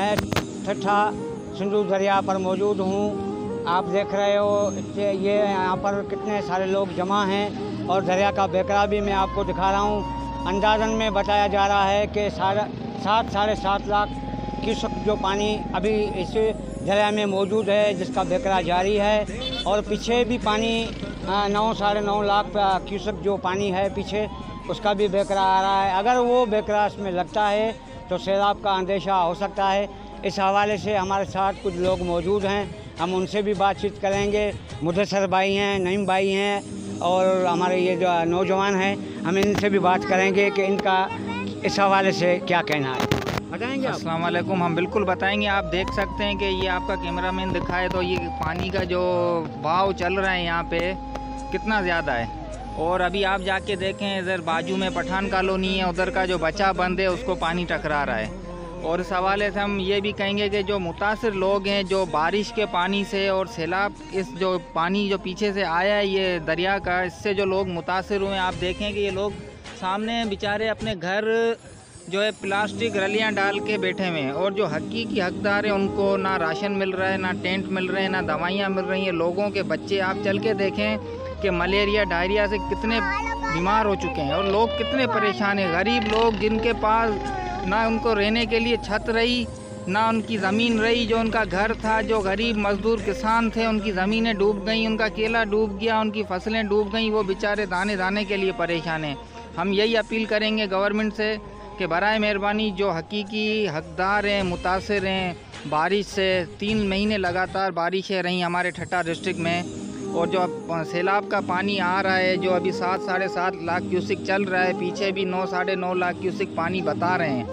मैं ठट्ठा सिंधु दरिया पर मौजूद हूँ। आप देख रहे हो ये यहाँ पर कितने सारे लोग जमा हैं और दरिया का बेकरा भी मैं आपको दिखा रहा हूँ। अंदाज़न में बताया जा रहा है कि 7.5 लाख क्यूसेक जो पानी अभी इस दरिया में मौजूद है, जिसका बेकरा जारी है। और पीछे भी पानी 9-9.5 लाख क्यूसेक जो पानी है पीछे, उसका भी बेकरा आ रहा है। अगर वो बेकरा इसमें लगता है तो सैलाब का अंदेशा हो सकता है। इस हवाले से हमारे साथ कुछ लोग मौजूद हैं, हम उनसे भी बातचीत करेंगे। मुदस्सर भाई हैं, नईम भाई हैं और हमारे ये जो नौजवान हैं, हम इनसे भी बात करेंगे कि इनका इस हवाले से क्या कहना है। बताएंगे आप? अस्सलाम वालेकुम। हम बिल्कुल बताएंगे। आप देख सकते हैं कि ये आपका कैमरामैन दिखाए तो ये पानी का जो बहाव चल रहा है यहाँ पे कितना ज़्यादा है। और अभी आप जाके देखें, इधर बाजू में पठान कॉलोनी है, उधर का जो बचा बंद है उसको पानी टकरा रहा है। और इस हवाले से हम ये भी कहेंगे कि जो मुतासिर लोग हैं, जो बारिश के पानी से और सैलाब, इस जो पानी जो पीछे से आया है ये दरिया का, इससे जो लोग मुतासिर हुए, आप देखें कि ये लोग सामने बेचारे अपने घर जो है प्लास्टिक रलियां डाल के बैठे हुए हैं। और जो हकीकी हकदार हैं उनको ना राशन मिल रहा है, ना टेंट मिल रहे हैं, ना दवाइयाँ मिल रही हैं। लोगों के बच्चे आप चल के देखें कि मलेरिया डायरिया से कितने बीमार हो चुके हैं और लोग कितने परेशान हैं। गरीब लोग जिनके पास ना उनको रहने के लिए छत रही, ना उनकी ज़मीन रही, जो उनका घर था, जो गरीब मज़दूर किसान थे, उनकी ज़मीनें डूब गई, उनका केला डूब गया, उनकी फसलें डूब गई। वो बेचारे दाने दाने के लिए परेशान हैं। हम यही अपील करेंगे गवर्नमेंट से कि बराए मेहरबानी जो हकीकी हकदार हैं, मुतासिर हैं, बारिश से 3 महीने लगातार बारिशें रहीं हमारे ठट्टा डिस्ट्रिक्ट में, और जो अब सैलाब का पानी आ रहा है जो अभी 7-7.5 लाख क्यूसेक चल रहा है, पीछे भी 9-9.5 लाख क्यूसेक पानी बता रहे हैं।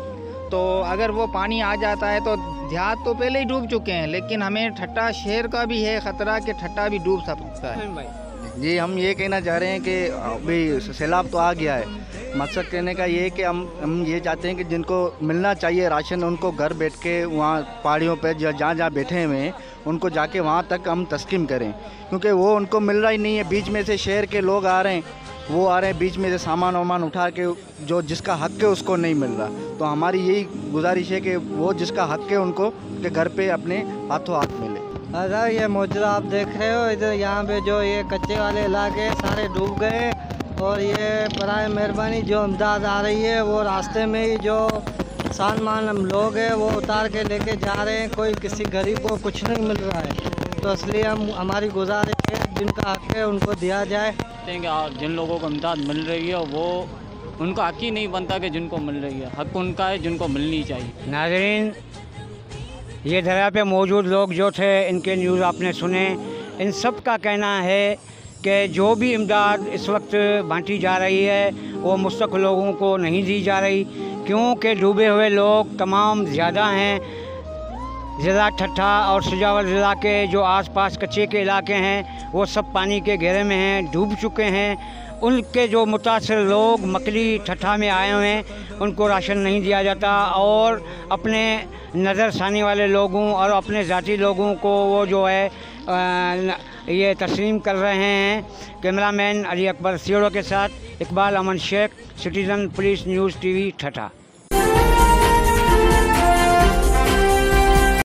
तो अगर वो पानी आ जाता है तो देहात तो पहले ही डूब चुके हैं, लेकिन हमें ठट्टा शहर का भी है ख़तरा कि ठट्टा भी डूब सकता है। जी, हम ये कहना चाह रहे हैं कि अभी सैलाब तो आ गया है। मकसद कहने का ये है कि हम ये चाहते हैं कि जिनको मिलना चाहिए राशन, उनको घर बैठ के वहाँ पहाड़ियों पे जहाँ जहाँ बैठे हुए हैं उनको जाके वहाँ तक हम तस्कीम करें, क्योंकि वो उनको मिल रहा ही नहीं है। बीच में से शहर के लोग आ रहे हैं, वो आ रहे हैं बीच में से सामान वामान उठा के, जो जिसका हक़ है उसको नहीं मिल रहा। तो हमारी यही गुजारिश है कि वो जिसका हक़ है उनको के घर पे अपने हाथों हाथ मिले। अगर ये मौजूदा आप देख रहे हो, इधर यहाँ पे जो ये कच्चे वाले इलाके सारे डूब गए और ये बराए मेहरबानी जो इमदाद आ रही है वो रास्ते में ही जो सामान लोग हैं वो उतार के लेके जा रहे हैं। कोई किसी गरीब को कुछ नहीं मिल रहा है, तो इसलिए हमारी गुजारिश है जिनका हक़ है उनको दिया जाए। जिन लोगों को इमदाद मिल रही है वो उनका हक़ ही नहीं बनता कि जिनको मिल रही है, हक़ उनका है जिनको मिलनी चाहिए। नाज़रीन, ये दरिया पे मौजूद लोग जो थे, इनके न्यूज़ आपने सुने। इन सब का कहना है कि जो भी इमदाद इस वक्त बांटी जा रही है वो मुस्तहक़ लोगों को नहीं दी जा रही, क्योंकि डूबे हुए लोग तमाम ज़्यादा हैं। ज़िला ठट्ठा और सुजावल ज़िला के जो आसपास कच्चे के इलाके हैं वो सब पानी के घेरे में हैं, डूब चुके हैं। उनके जो मुतासिर लोग मकली ठट्ठा में आए हुए हैं उनको राशन नहीं दिया जाता और अपने नज़र सानी वाले लोगों और अपने ज़ाती लोगों को वो जो है ये तस्लीम कर रहे हैं। कैमरामैन अली अकबर सियोड़ो के साथ Iqbal Aman Shaikh, citizen police news TV ठट्ठा।